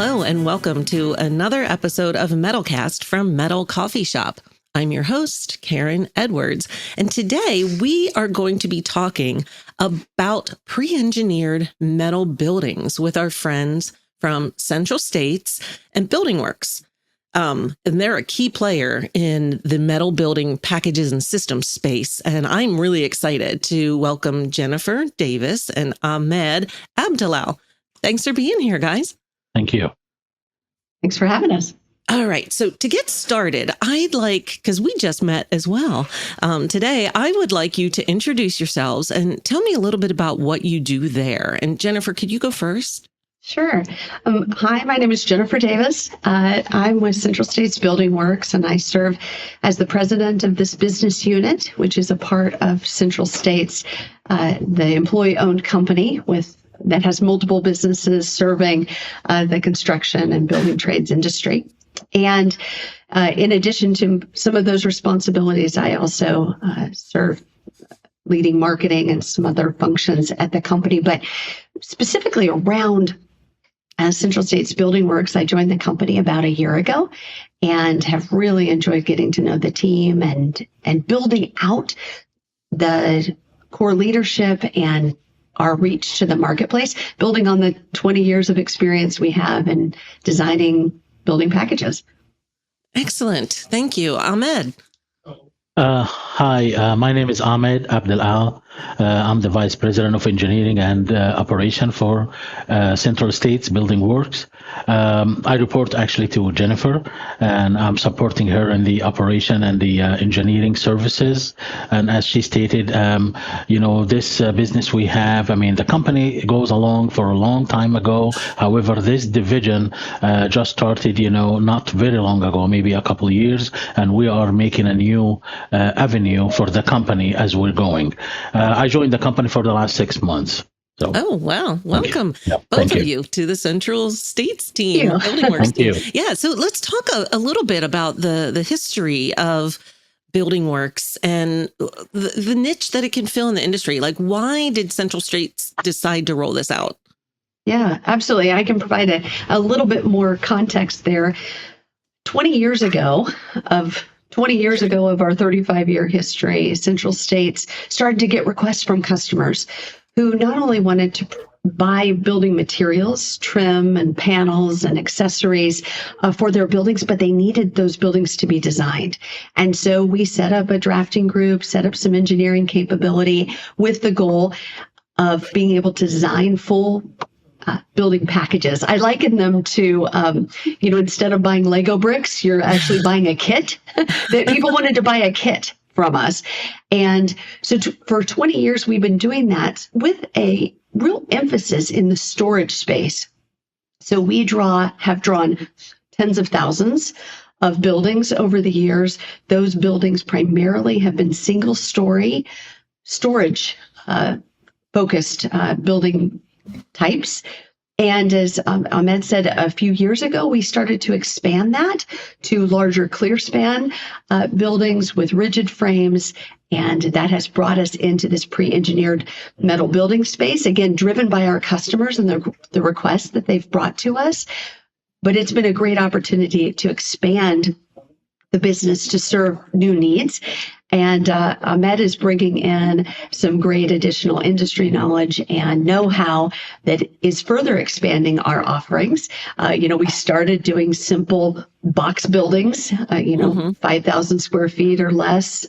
Hello and welcome to another episode of MetalCast from Metal Coffee Shop. I'm your host, Karen Edwards, and today we are going to be talking about pre-engineered metal buildings with our friends from Central States and Building Works. And they're a key player in the metal building packages and systems space. And I'm really excited to welcome Jennifer Davis and Ahmed Abdelaal. Thanks for being here, guys. Thank you. Thanks for having us. All right. So to get started, because we just met as well today, I would like you to introduce yourselves and tell me a little bit about what you do there. And Jennifer, could you go first? Sure. Hi, my name is Jennifer Davis. I'm with Central States Building Works, and I serve as the president of this business unit, which is a part of Central States, the employee-owned company that has multiple businesses serving the construction and building trades industry. And in addition to some of those responsibilities, I also serve leading marketing and some other functions at the company, but specifically around Central States Building Works. I joined the company about a year ago and have really enjoyed getting to know the team and building out the core leadership and our reach to the marketplace, building on the 20 years of experience we have in designing building packages. Excellent. Thank you. Ahmed. Hi, my name is Ahmed Abdelaal. I'm the Vice President of Engineering and Operation for Central States Building Works. I report actually to Jennifer, and I'm supporting her in the operation and the engineering services. And as she stated, this business we have, the company goes along for a long time ago. However, this division just started, not very long ago, maybe a couple of years, and we are making a new avenue for the company as we're going. I joined the company for the last 6 months. So. Oh, wow. Welcome, both of you to the Central States team. Yeah. Building Works Thank you. Yeah, so let's talk a little bit about the history of Building Works and the niche that it can fill in the industry. Like, why did Central States decide to roll this out? Yeah, absolutely. I can provide a little bit more context there. 20 years ago of our 35-year history, Central States started to get requests from customers who not only wanted to buy building materials, trim and panels and accessories for their buildings, but they needed those buildings to be designed. And so we set up a drafting group, set up some engineering capability with the goal of being able to design full building packages. I liken them to, instead of buying Lego bricks, you're actually buying a kit. That people wanted to buy a kit from us. And so for 20 years, we've been doing that with a real emphasis in the storage space. So we have drawn tens of thousands of buildings over the years. Those buildings primarily have been single-story storage focused building types. And as Ahmed said, a few years ago, we started to expand that to larger clear span buildings with rigid frames. And that has brought us into this pre-engineered metal building space, again, driven by our customers and the requests that they've brought to us. But it's been a great opportunity to expand the business to serve new needs. And Ahmed is bringing in some great additional industry knowledge and know-how that is further expanding our offerings. We started doing simple box buildings, 5,000 square feet or less.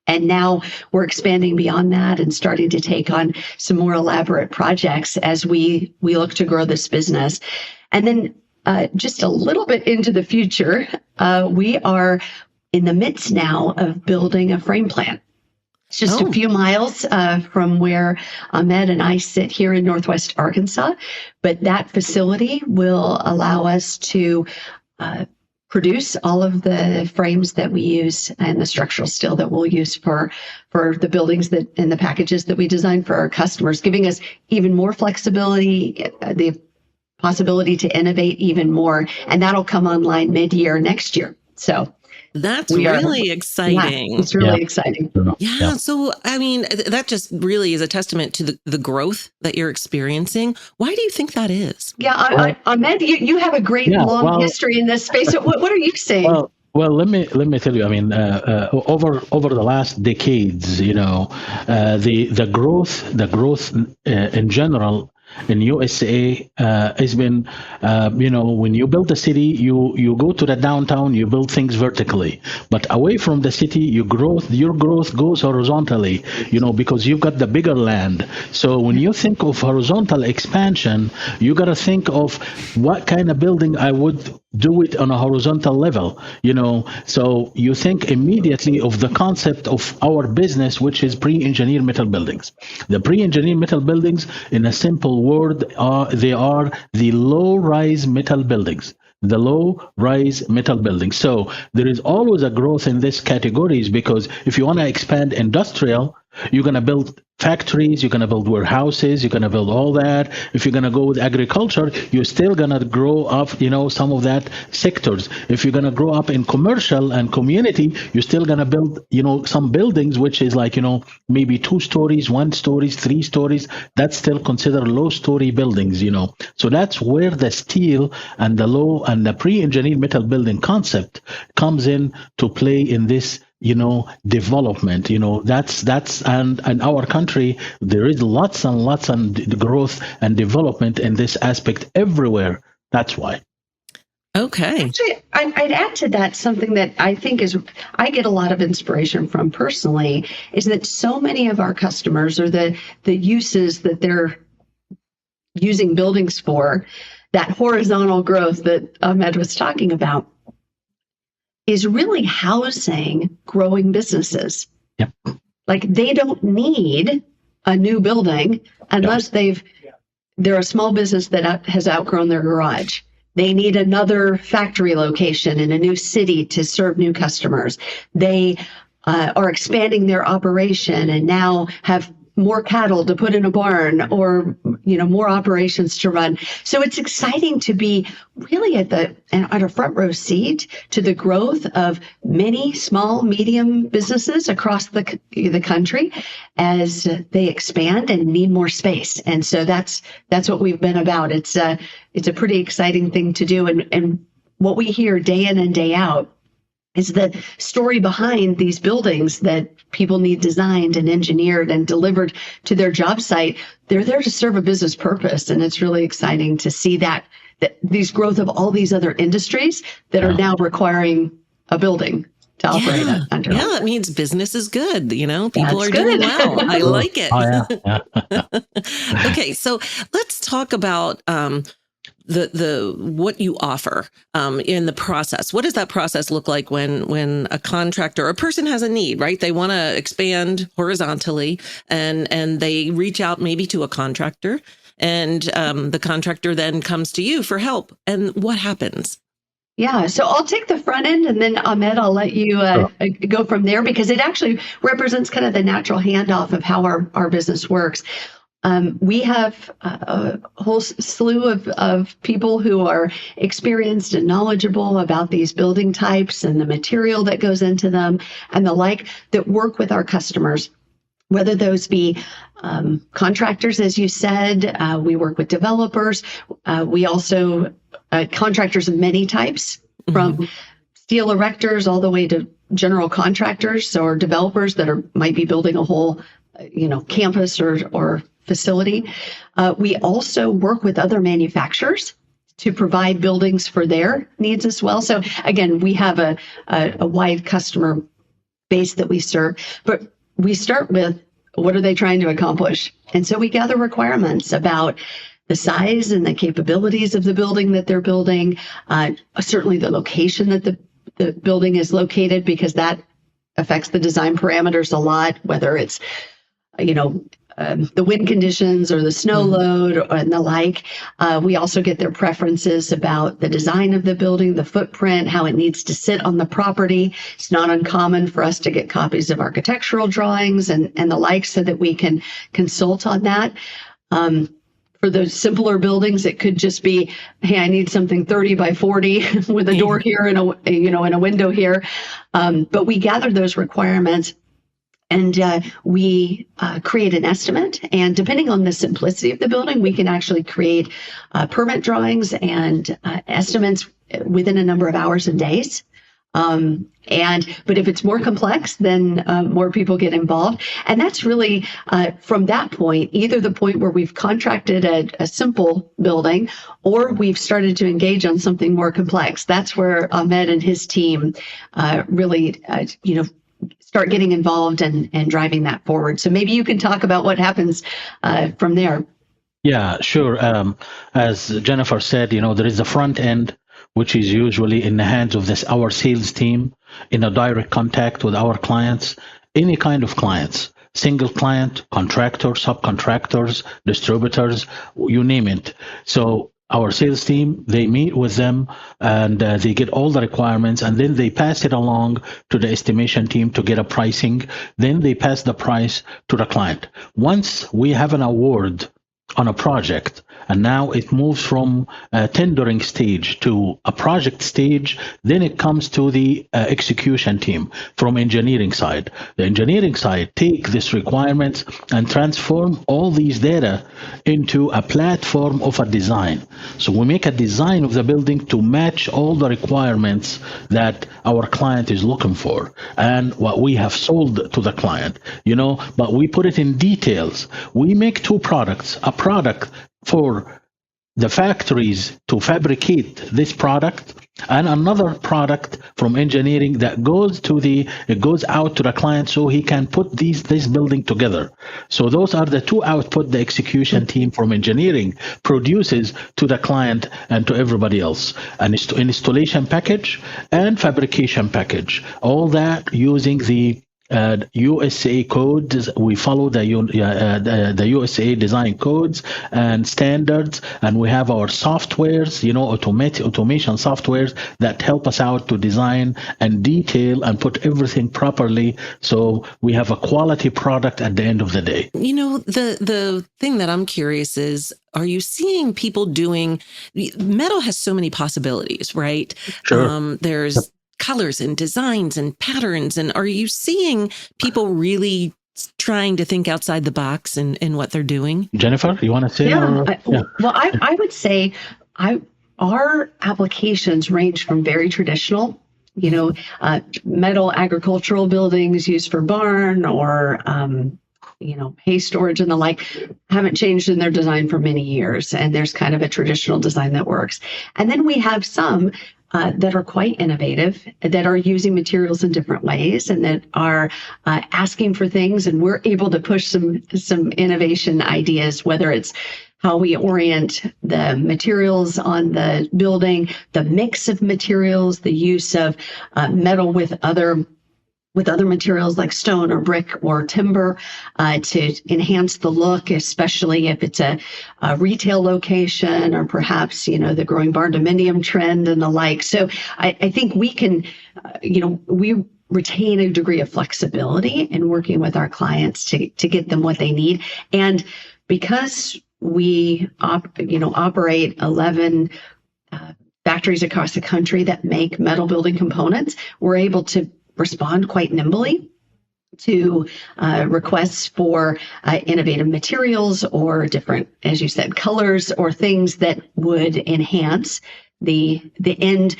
And now we're expanding beyond that and starting to take on some more elaborate projects as we look to grow this business. And then just a little bit into the future, we are in the midst now of building a frame plant. It's just a few miles from where Ahmed and I sit here in Northwest Arkansas, but that facility will allow us to produce all of the frames that we use and the structural steel that we'll use for the buildings and the packages that we design for our customers, giving us even more flexibility, the possibility to innovate even more, and that'll come online mid-year next year. So That's we are. really Yeah, exciting. it's really exciting. Yeah. So, I mean, that just really is a testament to the growth that you're experiencing. Why do you think that is? Yeah, Ahmed, you have a great long history in this space. So what are you saying? Well, let me tell you. I mean, over the last decades, the growth in general in USA has been, when you build a city, you go to the downtown, you build things vertically, but away from the city, your growth goes horizontally, because you've got the bigger land. So when you think of horizontal expansion, you got to think of what kind of building I would do it on a horizontal level, so you think immediately of the concept of our business, which is pre-engineered metal buildings. The pre-engineered metal buildings, in a simple word, they are the low-rise metal buildings. The low-rise metal buildings. So there is always a growth in these categories, because if you want to expand industrial, you're going to build factories, you're going to build warehouses, you're going to build all that. If you're going to go with agriculture, you're still going to grow up, some of that sectors. If you're going to grow up in commercial and community, you're still going to build, some buildings, which is like, maybe 2 stories, 1 stories, 3 stories. That's still considered low-story buildings, So that's where the steel and the low and the pre-engineered metal building concept comes in to play in this development. That's and our country, there is lots and lots of growth and development in this aspect everywhere. That's why. Okay. Actually, I'd add to that something that I think I get a lot of inspiration from personally, is that so many of our customers, or the uses that they're using buildings for, that horizontal growth that Ahmed was talking about, is really housing growing businesses. Yep. Like, they don't need a new building unless they're a small business that has outgrown their garage. They need another factory location in a new city to serve new customers. They are expanding their operation and now have more cattle to put in a barn, or more operations to run. So it's exciting to be really at a front row seat to the growth of many small, medium businesses across the country as they expand and need more space. And so that's what we've been about. It's a pretty exciting thing to do, and what we hear day in and day out is the story behind these buildings that people need designed and engineered and delivered to their job site. They're there to serve a business purpose. And it's really exciting to see that these growth of all these other industries that are now requiring a building to operate under. Yeah, that means business is good. People are doing well. I like it. Okay, so let's talk about the what you offer in the process. What does that process look like when a contractor or a person has a need, right? They want to expand horizontally, and they reach out maybe to a contractor, and the contractor then comes to you for help. And what happens? Yeah, so I'll take the front end, and then Ahmed, I'll let you go from there, because it actually represents kind of the natural handoff of how our business works. We have a whole slew of people who are experienced and knowledgeable about these building types and the material that goes into them and the like, that work with our customers, whether those be contractors, as you said. We work with developers. We also contractors of many types, from steel erectors all the way to general contractors or developers that might be building a whole campus or facility. We also work with other manufacturers to provide buildings for their needs as well. So again, we have a wide customer base that we serve, but we start with, what are they trying to accomplish? And so we gather requirements about the size and the capabilities of the building that they're building, certainly the location that the building is located, because that affects the design parameters a lot, whether it's the wind conditions or the snow load and the like. We also get their preferences about the design of the building, the footprint, how it needs to sit on the property. It's not uncommon for us to get copies of architectural drawings and the like, so that we can consult on that. For those simpler buildings, it could just be, hey, I need something 30 by 40 with a door here and a window here. But we gather those requirements and we create an estimate. And depending on the simplicity of the building, we can actually create permit drawings and estimates within a number of hours and days. But if it's more complex, then more people get involved. And that's really from that point, either the point where we've contracted a simple building or we've started to engage on something more complex. That's where Ahmed and his team really, start getting involved and driving that forward. So maybe you can talk about what happens from there. Yeah, sure. As Jennifer said, there is the front end, which is usually in the hands of our sales team in a direct contact with our clients, any kind of clients, single client, contractors, subcontractors, distributors, you name it. So our sales team, they meet with them and they get all the requirements, and then they pass it along to the estimation team to get a pricing. Then they pass the price to the client. Once we have an award on a project, and now it moves from a tendering stage to a project stage, then it comes to the execution team from engineering side. The engineering side take this requirements and transform all these data into a platform of a design. So we make a design of the building to match all the requirements that our client is looking for and what we have sold to the client, but we put it in details. We make two products, a product for the factories to fabricate this product and another product from engineering that goes out to the client so he can put this building together. So those are the two output the execution team from engineering produces to the client and to everybody else. An installation package and fabrication package, all that using the USA codes. We follow the USA design codes and standards, and we have our softwares, automation softwares that help us out to design and detail and put everything properly, so we have a quality product at the end of the day. The thing that I'm curious is, are you seeing people doing, metal has so many possibilities, right? Sure. There's colors and designs and patterns. And are you seeing people really trying to think outside the box in what they're doing? Jennifer, you want to say? Well, I would say our applications range from very traditional, metal agricultural buildings used for barn or, hay storage and the like, haven't changed in their design for many years. And there's kind of a traditional design that works. And then we have some that are quite innovative, that are using materials in different ways, and that are asking for things. And we're able to push some innovation ideas, whether it's how we orient the materials on the building, the mix of materials, the use of metal with other materials like stone or brick or timber to enhance the look, especially if it's a retail location or perhaps, the growing barn dominium trend and the like. So I think we can, we retain a degree of flexibility in working with our clients to get them what they need. And because we, operate 11 factories across the country that make metal building components, we're able to respond quite nimbly to requests for innovative materials or different, as you said, colors or things that would enhance the end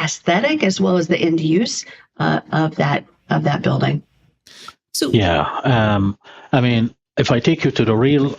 aesthetic as well as the end use of that building. So if I take you to the real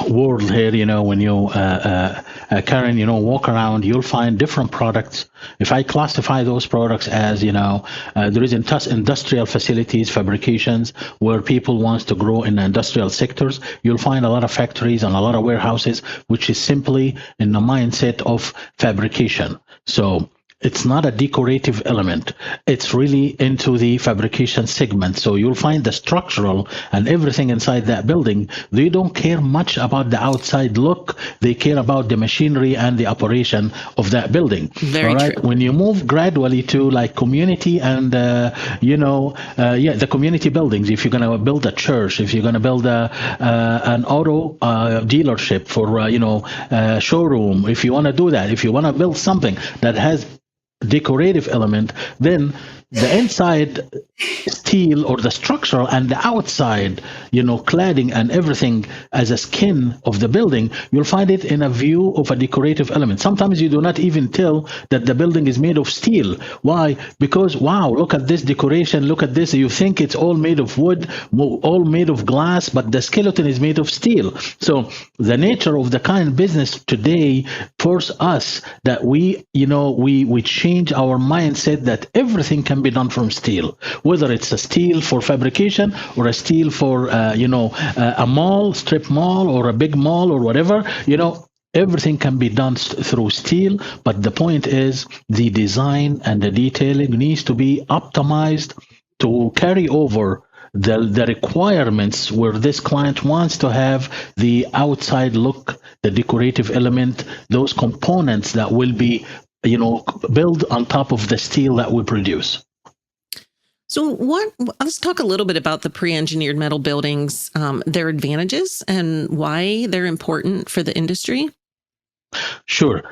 world here, when you, Karen, walk around, you'll find different products. If I classify those products as, there is industrial facilities, fabrications, where people want to grow in industrial sectors, you'll find a lot of factories and a lot of warehouses, which is simply in the mindset of fabrication. So It's not a decorative element. It's really into the fabrication segment. So you'll find the structural and everything inside that building. They don't care much about the outside look. They care about the machinery and the operation of that building. Very all right. true. When you move gradually to like community and, the community buildings, if you're going to build a church, if you're going to build an auto dealership for, showroom, if you want to do that, if you want to build something that has decorative element, then the inside steel or the structural and the outside, cladding and everything as a skin of the building, you'll find it in a view of a decorative element. Sometimes you do not even tell that the building is made of steel. Why? Because, wow, look at this decoration, look at this. You think it's all made of wood, all made of glass, but the skeleton is made of steel. So the nature of the kind of business today force us that we change our mindset that everything can be done from steel, whether it's a steel for fabrication or a steel for a mall, strip mall, or a big mall or whatever. Everything can be done through steel, but the point is the design and the detailing needs to be optimized to carry over the requirements where this client wants to have the outside look, the decorative element, those components that will be built on top of the steel that we produce. So let's talk a little bit about the pre-engineered metal buildings, their advantages and why they're important for the industry. Sure.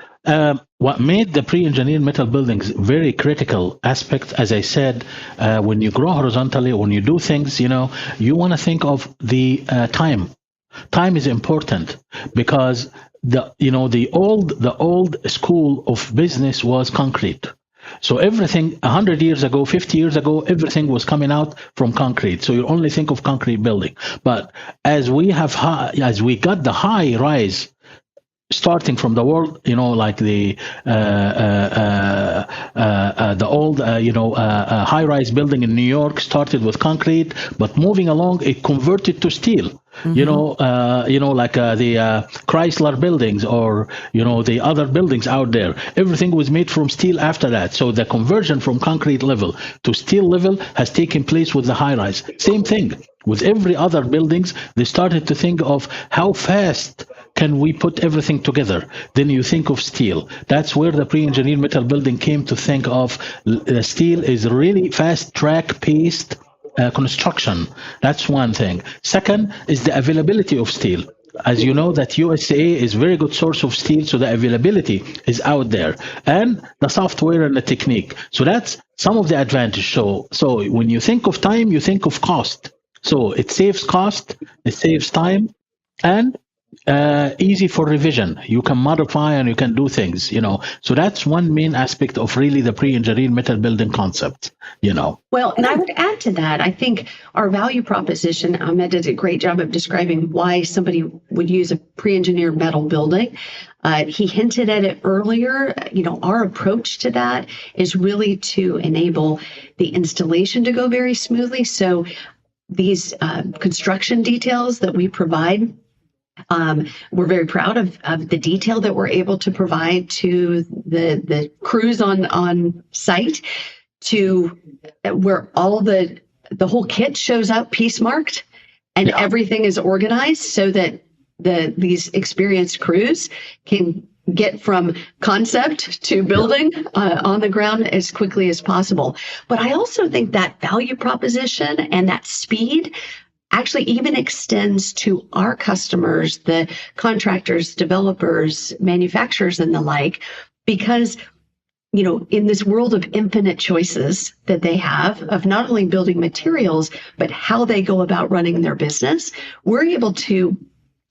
What made the pre-engineered metal buildings very critical aspect, as I said, when you grow horizontally, when you do things, you want to think of the time. Time is important because the old school of business was concrete. So everything 100 years ago, 50 years ago, everything was coming out from concrete. So you only think of concrete building. But as we got the high rise, starting from the world, like the old, high-rise building in New York started with concrete, but moving along, it converted to steel. Mm-hmm. Like the Chrysler buildings or, the other buildings out there. Everything was made from steel after that. So the conversion from concrete level to steel level has taken place with the high-rise. Same thing. With every other buildings, they started to think of how fast can we put everything together. Then you think of steel. That's where the pre-engineered metal building came to think of. Steel is really fast track paced construction. That's one thing. Second is the availability of steel. As you know, that USA is very good source of steel, so the availability is out there. And the software and the technique. So that's some of the advantage. So when you think of time, you think of cost. So it saves cost, it saves time, and easy for revision. You can modify and you can do things, So that's one main aspect of really the pre-engineered metal building concept, Well, and I would add to that, I think our value proposition, Ahmed did a great job of describing why somebody would use a pre-engineered metal building. He hinted at it earlier. Our approach to that is really to enable the installation to go very smoothly. So these construction details that we provide, we're very proud of the detail that we're able to provide to the crews on site, to where all the whole kit shows up piece marked and everything is organized so that these experienced crews can get from concept to building on the ground as quickly as possible. But I also think that value proposition and that speed actually even extends to our customers, the contractors, developers, manufacturers, and the like, because in this world of infinite choices that they have of not only building materials, but how they go about running their business, we're able to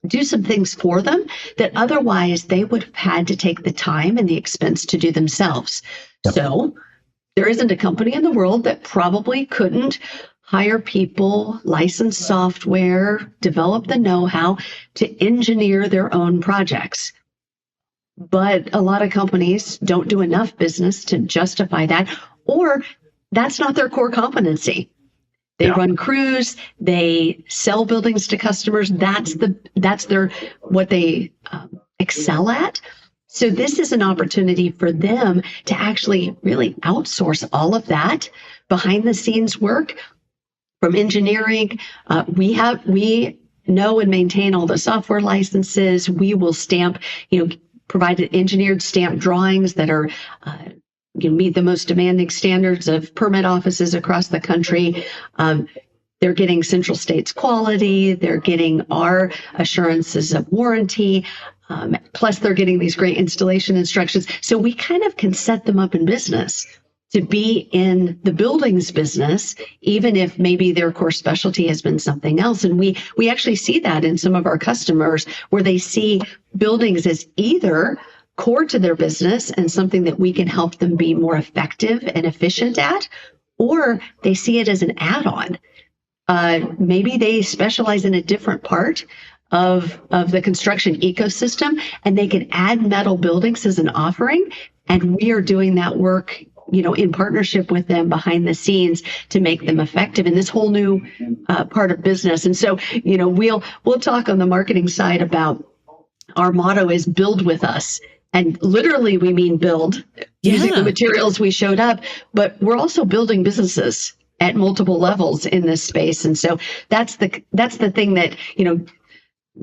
do some things for them that otherwise they would have had to take the time and the expense to do themselves. Yep. So there isn't a company in the world that probably couldn't hire people, license software, develop the know-how to engineer their own projects. But a lot of companies don't do enough business to justify that, or that's not their core competency. They run crews, they sell buildings to customers. That's their what they excel at. So this is an opportunity for them to actually really outsource all of that behind the scenes work from engineering. We know and maintain all the software licenses. We will stamp, provide engineered stamp drawings that are meet the most demanding standards of permit offices across the country. They're getting Central States quality. They're getting our assurances of warranty. Plus, they're getting these great installation instructions. So we kind of can set them up in business to be in the buildings business, even if maybe their core specialty has been something else. And we actually see that in some of our customers where they see buildings as either core to their business and something that we can help them be more effective and efficient at, or they see it as an add-on. Maybe they specialize in a different part of the construction ecosystem, and they can add metal buildings as an offering. And we are doing that work, in partnership with them behind the scenes to make them effective in this whole new part of business. And so, we'll talk on the marketing side about our motto is build with us. And literally we mean build using the materials we showed up, but we're also building businesses at multiple levels in this space. And so that's the thing that,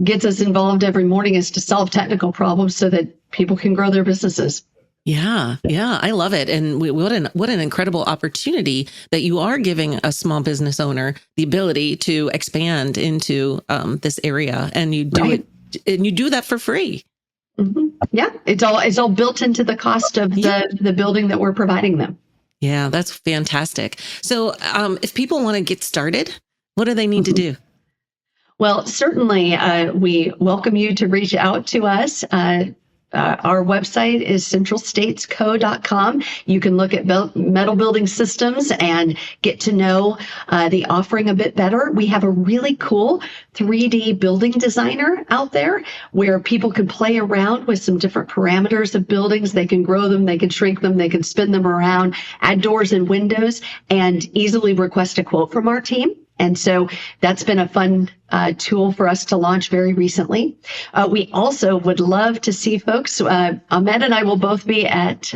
gets us involved every morning, is to solve technical problems so that people can grow their businesses. Yeah, I love it. And what an incredible opportunity that you are giving a small business owner the ability to expand into this area, and you do it, and you do that for free. Mm-hmm. Yeah, it's all built into the cost of the building that we're providing them. Yeah, that's fantastic. So if people want to get started, what do they need to do? Well, certainly we welcome you to reach out to us. Our website is centralstatesco.com. You can look at metal building systems and get to know the offering a bit better. We have a really cool 3D building designer out there where people can play around with some different parameters of buildings. They can grow them, they can shrink them, they can spin them around, add doors and windows, and easily request a quote from our team. And so that's been a fun tool for us to launch very recently. We also would love to see folks. Ahmed and I will both be at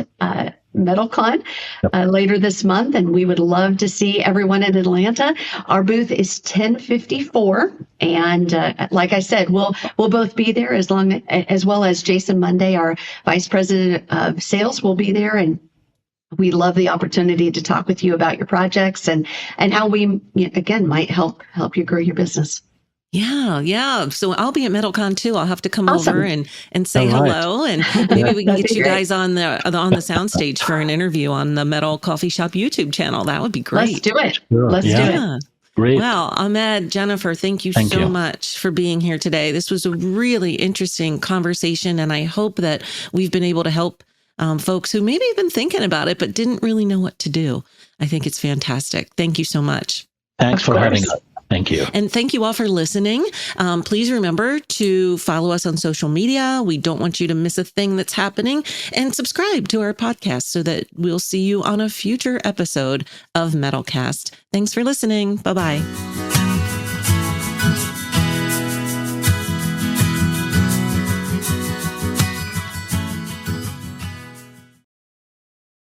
MetalCon later this month, and we would love to see everyone in Atlanta. Our booth is 1054, and like I said, we'll both be there as well as Jason Monday, our Vice President of Sales, will be there, and we love the opportunity to talk with you about your projects and how we, again, might help you grow your business. Yeah. So I'll be at MetalCon too. I'll have to come over and say hello, and maybe we can get you guys on the soundstage for an interview on the Metal Coffee Shop YouTube channel. That would be great. Let's do it. Sure. Let's do it. Great. Well, Ahmed, Jennifer, thank you so much for being here today. This was a really interesting conversation, and I hope that we've been able to help folks who maybe have been thinking about it but didn't really know what to do. I think it's fantastic. Thank you so much. Thanks for having us. Thank you. And thank you all for listening. Please remember to follow us on social media. We don't want you to miss a thing that's happening, and subscribe to our podcast so that we'll see you on a future episode of MetalCast. Thanks for listening. Bye-bye.